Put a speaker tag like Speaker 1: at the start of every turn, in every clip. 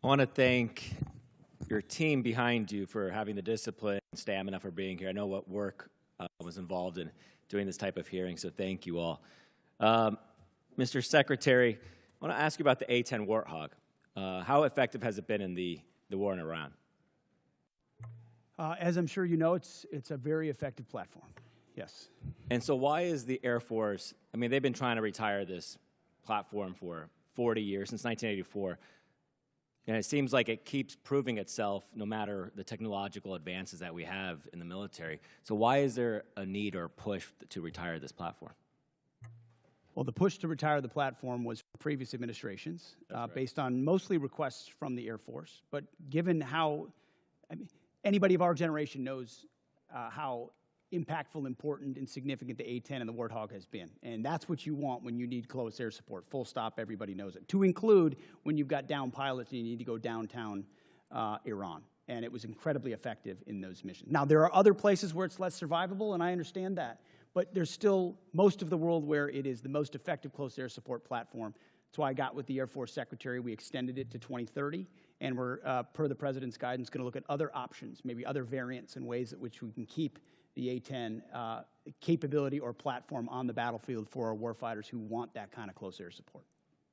Speaker 1: I want to thank your team behind you for having the discipline and stamina for being here. I know what work was involved in doing this type of hearing, so thank you all. Mr. Secretary, I want to ask you about the A-10 Warthog. How effective has it been in the war in Iran?
Speaker 2: As I'm sure you know, it's a very effective platform, yes.
Speaker 1: And so why is the Air Force, I mean, they've been trying to retire this platform for 40 years, since 1984, and it seems like it keeps proving itself no matter the technological advances that we have in the military. So why is there a need or push to retire this platform?
Speaker 2: Well, the push to retire the platform was from previous administrations,
Speaker 1: right.
Speaker 2: based on mostly requests from the Air Force. But given how, I mean, anybody of our generation knows how impactful, important, and significant the A-10 and the Warthog has been. And that's what you want when you need close air support. Full stop, everybody knows it. To include when you've got down pilots and you need to go downtown Iran. And it was incredibly effective in those missions. Now, there are other places where it's less survivable, and I understand that. But there's still most of the world where it is the most effective close air support platform. That's why I got with the Air Force Secretary. We extended it to 2030, and we're, per the President's guidance, going to look at other options, maybe other variants and ways at which we can keep the A-10 capability or platform on the battlefield for our warfighters who want that kind of close air support.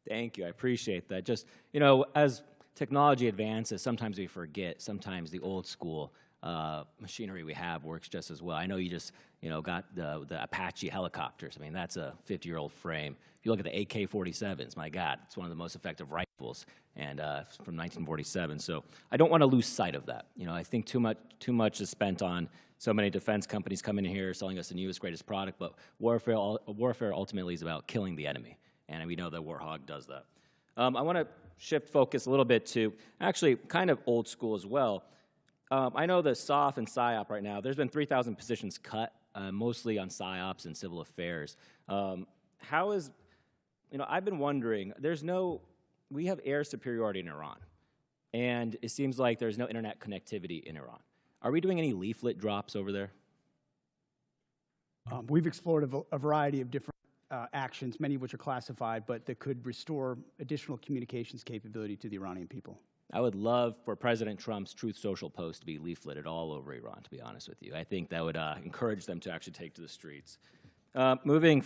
Speaker 1: Thank you. I appreciate that. Just, you know, as technology advances, sometimes we forget, sometimes the old school machinery we have works just as well. I know you just, you know, got the Apache helicopters. I mean, that's a 50-year-old frame. If you look at the AK-47s, my God, it's one of the most effective rifles, and from 1947. So I don't want to lose sight of that. You know, I think too much is spent on so many defense companies coming in here selling us the newest, greatest product, but warfare ultimately is about killing the enemy, and we know that Warthog does that. I want to shift focus a little bit to actually kind of old school as well. I know the SOF and PSYOP right now, there's been 3,000 positions cut, mostly on PSYOPs and civil affairs. How is, you know, I've been wondering, we have air superiority in Iran, and it seems like there's no internet connectivity in Iran. Are we doing any leaflet drops over there?
Speaker 2: We've explored a variety of different actions, many of which are classified, but that could restore additional communications capability to the Iranian people.
Speaker 1: I would love for President Trump's Truth Social post to be leafleted all over Iran, to be honest with you. I think that would encourage them to actually take to the streets. Moving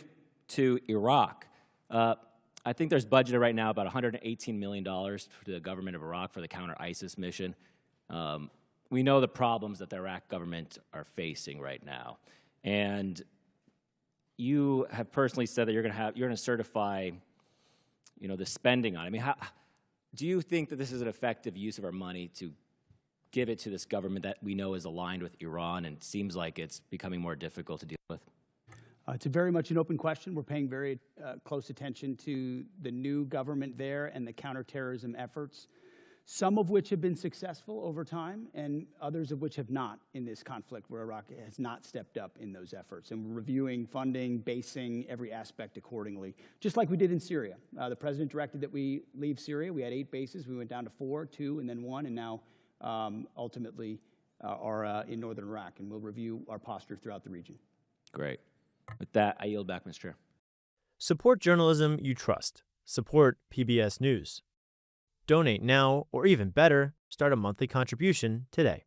Speaker 1: to Iraq, I think there's budgeted right now about $118 million to the government of Iraq for the counter-ISIS mission. We know the problems that the Iraq government are facing right now. And you have personally said that you're going to certify, you know, the spending on it. I mean, do you think that this is an effective use of our money to give it to this government that we know is aligned with Iran and seems like it's becoming more difficult to deal with?
Speaker 2: It's very much an open question. We're paying very close attention to the new government there and the counterterrorism efforts, some of which have been successful over time and others of which have not in this conflict where Iraq has not stepped up in those efforts. And we're reviewing funding, basing every aspect accordingly, just like we did in Syria. The President directed that we leave Syria. We had 8 bases. We went down to 4, 2, and then 1, and now ultimately are in northern Iraq. And we'll review our posture throughout the region.
Speaker 1: Great. With that, I yield back, Mr. Chair.
Speaker 3: Support journalism you trust. Support PBS News. Donate now, or even better, start a monthly contribution today.